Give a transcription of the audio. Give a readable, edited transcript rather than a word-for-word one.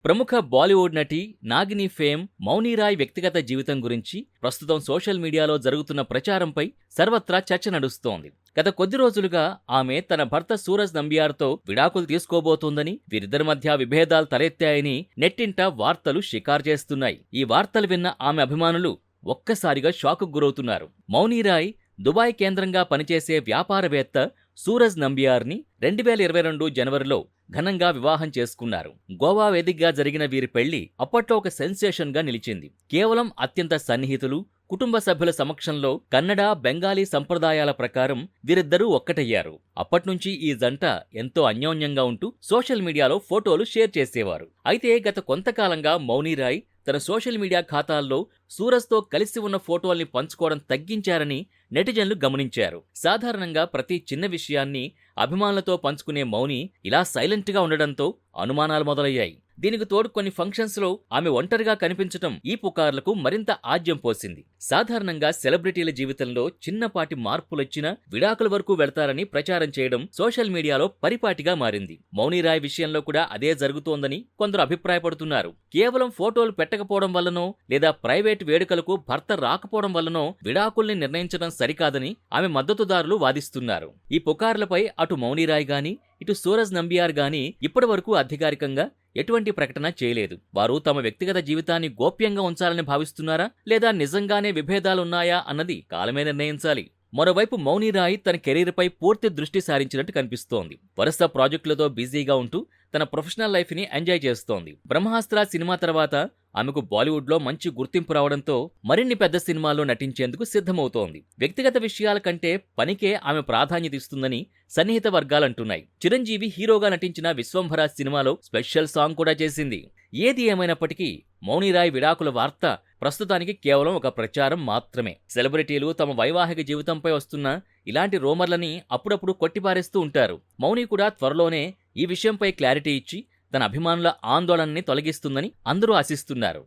ప్రముఖ బాలీవుడ్ నటి నాగిని ఫేమ్ మౌని రాయ్ వ్యక్తిగత జీవితం గురించి ప్రస్తుతం సోషల్ మీడియాలో జరుగుతున్న ప్రచారంపై సర్వత్రా చర్చ నడుస్తోంది. గత కొద్ది రోజులుగా ఆమె తన భర్త సూరజ్ నంబియార్తో విడాకులు తీసుకోబోతోందని, వీరిద్దరి మధ్య విభేదాలు తలెత్తాయని నెట్టింట వార్తలు షికారు చేస్తున్నాయి. ఈ వార్తలు విన్న ఆమె అభిమానులు ఒక్కసారిగా షాకుకు గురవుతున్నారు. మౌని రాయ్ దుబాయ్ కేంద్రంగా పనిచేసే వ్యాపారవేత్త సూరజ్ నంబియార్ని 2022 జనవరిలో ఘనంగా వివాహం చేసుకున్నారు. గోవా వేదికగా జరిగిన వీరి పెళ్లి అప్పట్లో ఒక సెన్సేషన్ గా నిలిచింది. కేవలం అత్యంత సన్నిహితులు, కుటుంబ సభ్యుల సమక్షంలో కన్నడ, బెంగాలీ సంప్రదాయాల ప్రకారం వీరిద్దరూ ఒక్కటయ్యారు. అప్పట్నుంచి ఈ జంట ఎంతో అన్యోన్యంగా ఉంటూ సోషల్ మీడియాలో ఫోటోలు షేర్ చేసేవారు. అయితే గత కొంతకాలంగా మౌని రాయ్ తన సోషల్ మీడియా ఖాతాల్లో సూరజ్తో కలిసి ఉన్న ఫోటోల్ని పంచుకోవడం తగ్గించారని నెటిజన్లు గమనించారు. సాధారణంగా ప్రతి చిన్న విషయాన్ని అభిమానులతో పంచుకునే మౌని ఇలా సైలెంట్గా ఉండడంతో అనుమానాలు మొదలయ్యాయి. దీనికి తోడు కొన్ని ఫంక్షన్స్ లో ఆమె ఒంటరిగా కనిపించటం ఈ పుకార్లకు మరింత ఆజ్యం పోసింది. సాధారణంగా సెలబ్రిటీల జీవితంలో చిన్నపాటి మార్పులొచ్చినా విడాకుల వరకు వెళ్తారని ప్రచారం చేయడం సోషల్ మీడియాలో పరిపాటిగా మారింది. మౌని రాయ్ విషయంలో కూడా అదే జరుగుతోందని కొందరు అభిప్రాయపడుతున్నారు. కేవలం ఫోటోలు పెట్టకపోవడం వల్లనో లేదా ప్రైవేట్ వేడుకలకు భర్త రాకపోవడం వల్లనో విడాకుల్ని నిర్ణయించడం సరికాదని ఆమె మద్దతుదారులు వాదిస్తున్నారు. ఈ పుకార్లపై అటు మౌని రాయ్ గాని ఇటు సూరజ్ నంబియార్ గాని ఇప్పటివరకు అధికారికంగా ఎటువంటి ప్రకటన చేయలేదు. వారు తమ వ్యక్తిగత జీవితాన్ని గోప్యంగా ఉంచాలని భావిస్తున్నారా లేదా నిజంగానే విభేదాలున్నాయా అన్నది కాలమే నిర్ణయించాలి. మరోవైపు మౌని రాయ్ తన కెరీర్పై పూర్తి దృష్టి సారించినట్టు కనిపిస్తోంది. వరుస ప్రాజెక్టులతో బిజీగా ఉంటూ తన ప్రొఫెషనల్ లైఫ్ ని ఎంజాయ్ చేస్తోంది. బ్రహ్మాస్త్ర సినిమా తర్వాత ఆమెకు బాలీవుడ్లో మంచి గుర్తింపు రావడంతో మరిన్ని పెద్ద సినిమాల్లో నటించేందుకు సిద్ధమవుతోంది. వ్యక్తిగత విషయాల కంటే పనికే ఆమె ప్రాధాన్యత ఇస్తుందని సన్నిహిత వర్గాలంటున్నాయి. చిరంజీవి హీరోగా నటించిన విశ్వంభర సినిమాలో స్పెషల్ సాంగ్ కూడా చేసింది. ఏది ఏమైనప్పటికీ మౌని రాయ్ విడాకుల వార్త ప్రస్తుతానికి కేవలం ఒక ప్రచారం మాత్రమే. సెలబ్రిటీలు తమ వైవాహిక జీవితంపై వస్తున్న ఇలాంటి రూమర్లని అప్పుడప్పుడు కొట్టిపారేస్తూ ఉంటారు. మౌని కూడా త్వరలోనే ఈ విషయంపై క్లారిటీ ఇచ్చి తన అభిమానుల ఆందోళనని తొలగిస్తుందని అందరూ ఆశిస్తున్నారు.